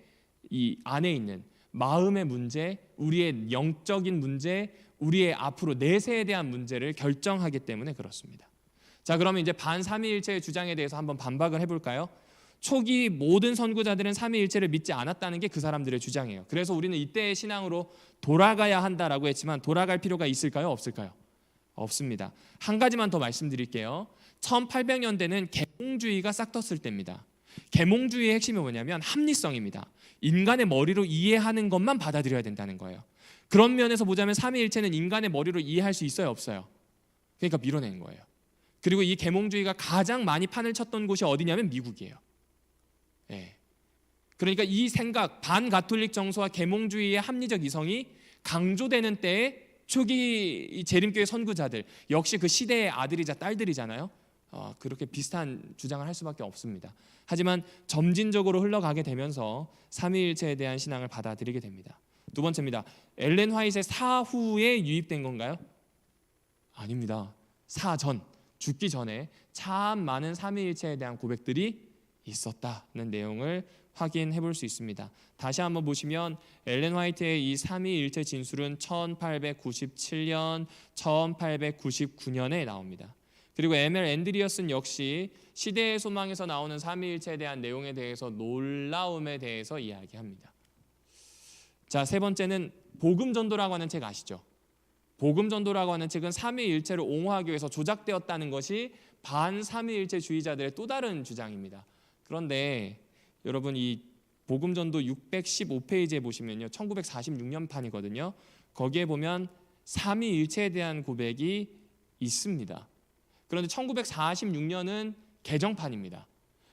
이 안에 있는 마음의 문제, 우리의 영적인 문제, 우리의 앞으로 내세에 대한 문제를 결정하기 때문에 그렇습니다. 자, 그러면 이제 반삼위일체의 주장에 대해서 한번 반박을 해볼까요? 초기 모든 선구자들은 삼위일체를 믿지 않았다는 게 그 사람들의 주장이에요. 그래서 우리는 이때의 신앙으로 돌아가야 한다라고 했지만 돌아갈 필요가 있을까요? 없을까요? 없습니다. 한 가지만 더 말씀드릴게요. 1800년대는 계몽주의가 싹 텄을 때입니다. 계몽주의의 핵심이 뭐냐면 합리성입니다. 인간의 머리로 이해하는 것만 받아들여야 된다는 거예요. 그런 면에서 보자면 삼위일체는 인간의 머리로 이해할 수 있어요, 없어요? 그러니까 밀어낸 거예요. 그리고 이 계몽주의가 가장 많이 판을 쳤던 곳이 어디냐면 미국이에요. 예. 그러니까 이 생각, 반가톨릭 정서와 계몽주의의 합리적 이성이 강조되는 때에 초기 재림교회 선구자들 역시 그 시대의 아들이자 딸들이잖아요. 그렇게 비슷한 주장을 할 수밖에 없습니다. 하지만 점진적으로 흘러가게 되면서 삼위일체에 대한 신앙을 받아들이게 됩니다. 두 번째입니다. 엘렌 화이트의 사후에 유입된 건가요? 아닙니다. 사전, 죽기 전에 참 많은 삼위일체에 대한 고백들이 있었다는 내용을 확인해 볼 수 있습니다. 다시 한번 보시면 엘렌 화이트의 이 삼위일체 진술은 1897년, 1899년에 나옵니다. 그리고 M.L. 앤드리어슨 역시 시대의 소망에서 나오는 삼위일체에 대한 내용에 대해서 놀라움에 대해서 이야기합니다. 자, 세 번째는 복음전도라고 하는 책 아시죠? 복음전도라고 하는 책은 삼위일체를 옹호하기 위해서 조작되었다는 것이 반삼위일체주의자들의 또 다른 주장입니다. 그런데 여러분 이 복음전도 615페이지에 보시면요, 1946년 판이거든요. 거기에 보면 삼위일체에 대한 고백이 있습니다. 그런데 1946년은 개정판입니다.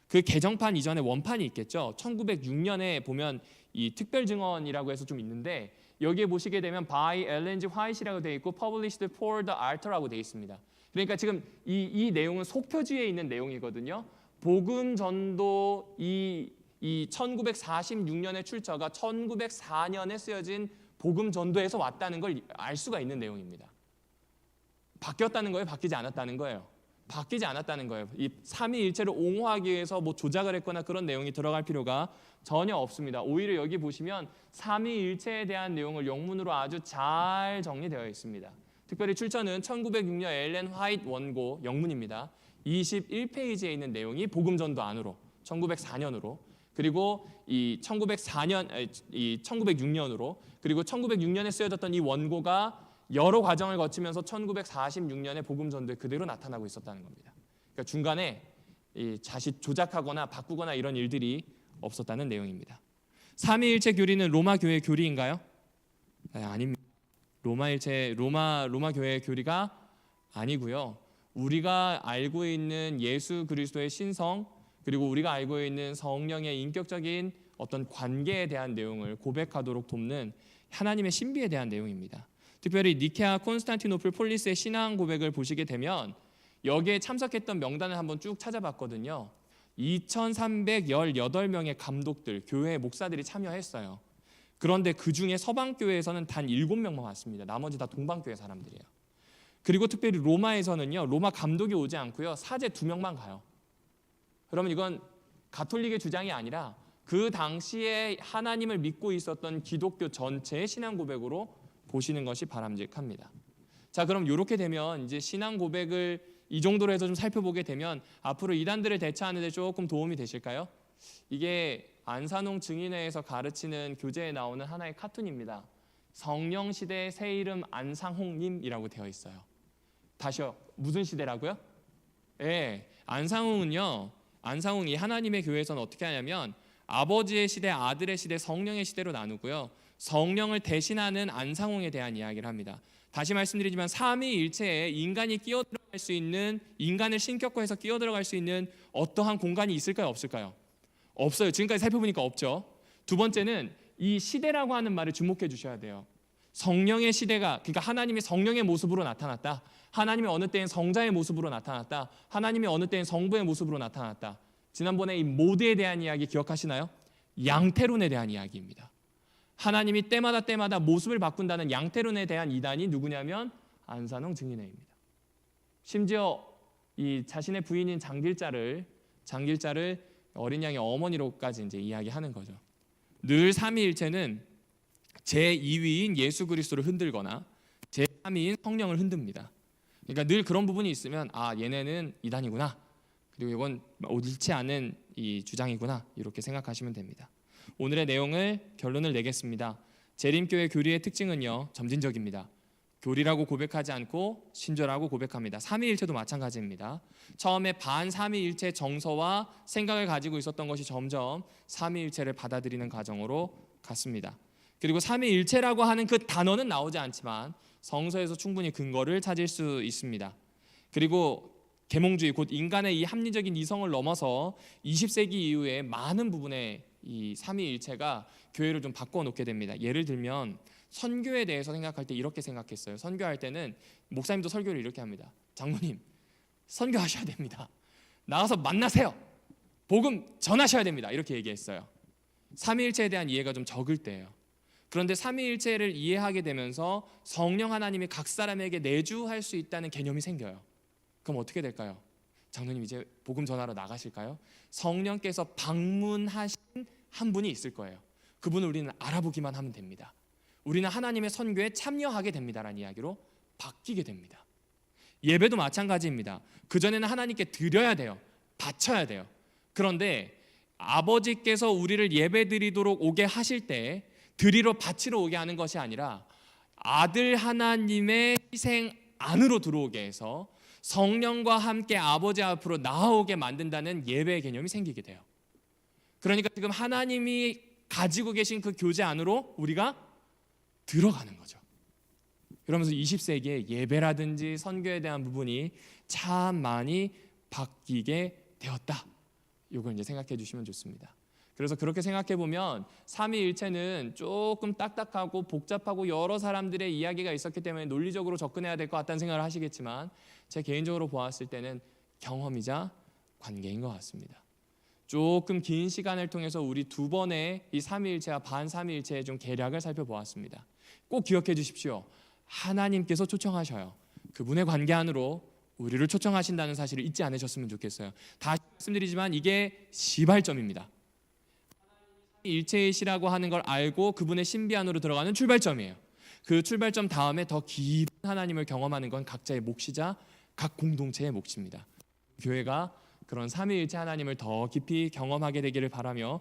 그 개정판 이전에 원판이 있겠죠. 1906년에 보면 이 특별 증언이라고 해서 좀 있는데 여기에 보시게 되면 by Ellen G. White이라고 되어 있고 published for the author라고 되어 있습니다. 그러니까 지금 이 내용은 속표지에 있는 내용이거든요. 복음 전도 이 1946년의 출처가 1904년에 쓰여진 복음 전도에서 왔다는 걸 알 수가 있는 내용입니다. 바뀌었다는 거예요? 바뀌지 않았다는 거예요? 바뀌지 않았다는 거예요. 이 삼위일체를 옹호하기 위해서 뭐 조작을 했거나 그런 내용이 들어갈 필요가 전혀 없습니다. 오히려 여기 보시면 삼위일체에 대한 내용을 영문으로 아주 잘 정리되어 있습니다. 특별히 출처는 1906년 엘렌 화이트 원고 영문입니다. 21페이지에 있는 내용이 복음전도 안으로 1904년으로 그리고 이 1906년으로 그리고 1906년에 쓰여졌던 이 원고가 여러 과정을 거치면서 1946년에 복음전도에 그대로 나타나고 있었다는 겁니다. 그러니까 중간에 자칫 조작하거나 바꾸거나 이런 일들이 없었다는 내용입니다. 삼위일체 교리는 로마 교회 교리인가요? 네, 아닙니다. 로마 교회의 교리가 아니고요. 우리가 알고 있는 예수 그리스도의 신성 그리고 우리가 알고 있는 성령의 인격적인 어떤 관계에 대한 내용을 고백하도록 돕는 하나님의 신비에 대한 내용입니다. 특별히 니케아 콘스탄티노플 폴리스의 신앙 고백을 보시게 되면 여기에 참석했던 명단을 한번 쭉 찾아봤거든요. 2318명의 감독들, 교회 목사들이 참여했어요. 그런데 그중에 서방교회에서는 단 7명만 왔습니다. 나머지 다 동방교회 사람들이에요. 그리고 특별히 로마에서는요, 로마 감독이 오지 않고요, 사제 2명만 가요. 그러면 이건 가톨릭의 주장이 아니라 그 당시에 하나님을 믿고 있었던 기독교 전체의 신앙 고백으로 보시는 것이 바람직합니다. 자, 그럼 이렇게 되면 이제 신앙 고백을 이 정도로 해서 좀 살펴보게 되면 앞으로 이단들을 대처하는 데 조금 도움이 되실까요? 이게 안산홍 증인회에서 가르치는 교재에 나오는 하나의 카툰입니다. 성령시대 새 이름 안상홍님이라고 되어 있어요. 다시요. 무슨 시대라고요? 예, 안상홍이 하나님의 교회에서는 어떻게 하냐면 아버지의 시대, 아들의 시대, 성령의 시대로 나누고요. 성령을 대신하는 안상홍에 대한 이야기를 합니다. 다시 말씀드리지만 삼위일체에 인간이 끼어들어갈 수 있는, 인간을 신격화해서 끼어들어갈 수 있는 어떠한 공간이 있을까요? 없을까요? 없어요. 지금까지 살펴보니까 없죠. 두 번째는 이 시대라고 하는 말을 주목해 주셔야 돼요. 성령의 시대가, 그러니까 하나님이 성령의 모습으로 나타났다. 하나님이 어느 때엔 성자의 모습으로 나타났다. 하나님이 어느 때엔 성부의 모습으로 나타났다. 지난번에 이 모드에 대한 이야기 기억하시나요? 양태론에 대한 이야기입니다. 하나님이 때마다 모습을 바꾼다는 양태론에 대한 이단이 누구냐면 안산홍 증인회입니다. 심지어 이 자신의 부인인 장길자를 어린 양의 어머니로까지 이제 이야기하는 거죠. 늘 삼위일체는 제2위인 예수 그리스도를 흔들거나 제3위인 성령을 흔듭니다. 그러니까 늘 그런 부분이 있으면 얘네는 이단이구나, 그리고 이건 옳지 않은 이 주장이구나, 이렇게 생각하시면 됩니다. 오늘의 내용을 결론을 내겠습니다. 재림교회 교리의 특징은요, 점진적입니다. 교리라고 고백하지 않고 신조라고 고백합니다. 삼위일체도 마찬가지입니다. 처음에 반삼위일체 정서와 생각을 가지고 있었던 것이 점점 삼위일체를 받아들이는 과정으로 갔습니다. 그리고 삼위일체라고 하는 그 단어는 나오지 않지만 성서에서 충분히 근거를 찾을 수 있습니다. 그리고 계몽주의, 곧 인간의 이 합리적인 이성을 넘어서 20세기 이후에 많은 부분에 이 삼위일체가 교회를 좀 바꿔놓게 됩니다. 예를 들면 선교에 대해서 생각할 때 이렇게 생각했어요. 선교할 때는 목사님도 설교를 이렇게 합니다. 장로님, 선교하셔야 됩니다. 나가서 만나세요. 복음 전하셔야 됩니다. 이렇게 얘기했어요. 삼위일체에 대한 이해가 좀 적을 때예요. 그런데 삼위일체를 이해하게 되면서 성령 하나님이 각 사람에게 내주할 수 있다는 개념이 생겨요. 그럼 어떻게 될까요? 장로님, 이제 복음 전하러 나가실까요? 성령께서 방문하신 한 분이 있을 거예요. 그분을 우리는 알아보기만 하면 됩니다. 우리는 하나님의 선교에 참여하게 됩니다라는 이야기로 바뀌게 됩니다. 예배도 마찬가지입니다. 그전에는 하나님께 드려야 돼요. 바쳐야 돼요. 그런데 아버지께서 우리를 예배드리도록 오게 하실 때 드리러 바치러 오게 하는 것이 아니라 아들 하나님의 희생 안으로 들어오게 해서 성령과 함께 아버지 앞으로 나아오게 만든다는 예배의 개념이 생기게 돼요. 그러니까 지금 하나님이 가지고 계신 그 교제 안으로 우리가 들어가는 거죠. 그러면서 20세기에 예배라든지 선교에 대한 부분이 참 많이 바뀌게 되었다. 이걸 이제 생각해 주시면 좋습니다. 그래서 그렇게 생각해 보면 삼위일체는 조금 딱딱하고 복잡하고 여러 사람들의 이야기가 있었기 때문에 논리적으로 접근해야 될 것 같다는 생각을 하시겠지만, 제 개인적으로 보았을 때는 경험이자 관계인 것 같습니다. 조금 긴 시간을 통해서 우리 두 번의 이 삼위일체와 반삼위일체의 좀 계략을 살펴보았습니다. 꼭 기억해 주십시오. 하나님께서 초청하셔요. 그분의 관계 안으로 우리를 초청하신다는 사실을 잊지 않으셨으면 좋겠어요. 다시 말씀드리지만 이게 시발점입니다. 일체이시라고 하는 걸 알고 그분의 신비 안으로 들어가는 출발점이에요. 그 출발점 다음에 더 깊은 하나님을 경험하는 건 각자의 몫이자 각 공동체의 몫입니다. 교회가 그런 삼위일체 하나님을 더 깊이 경험하게 되기를 바라며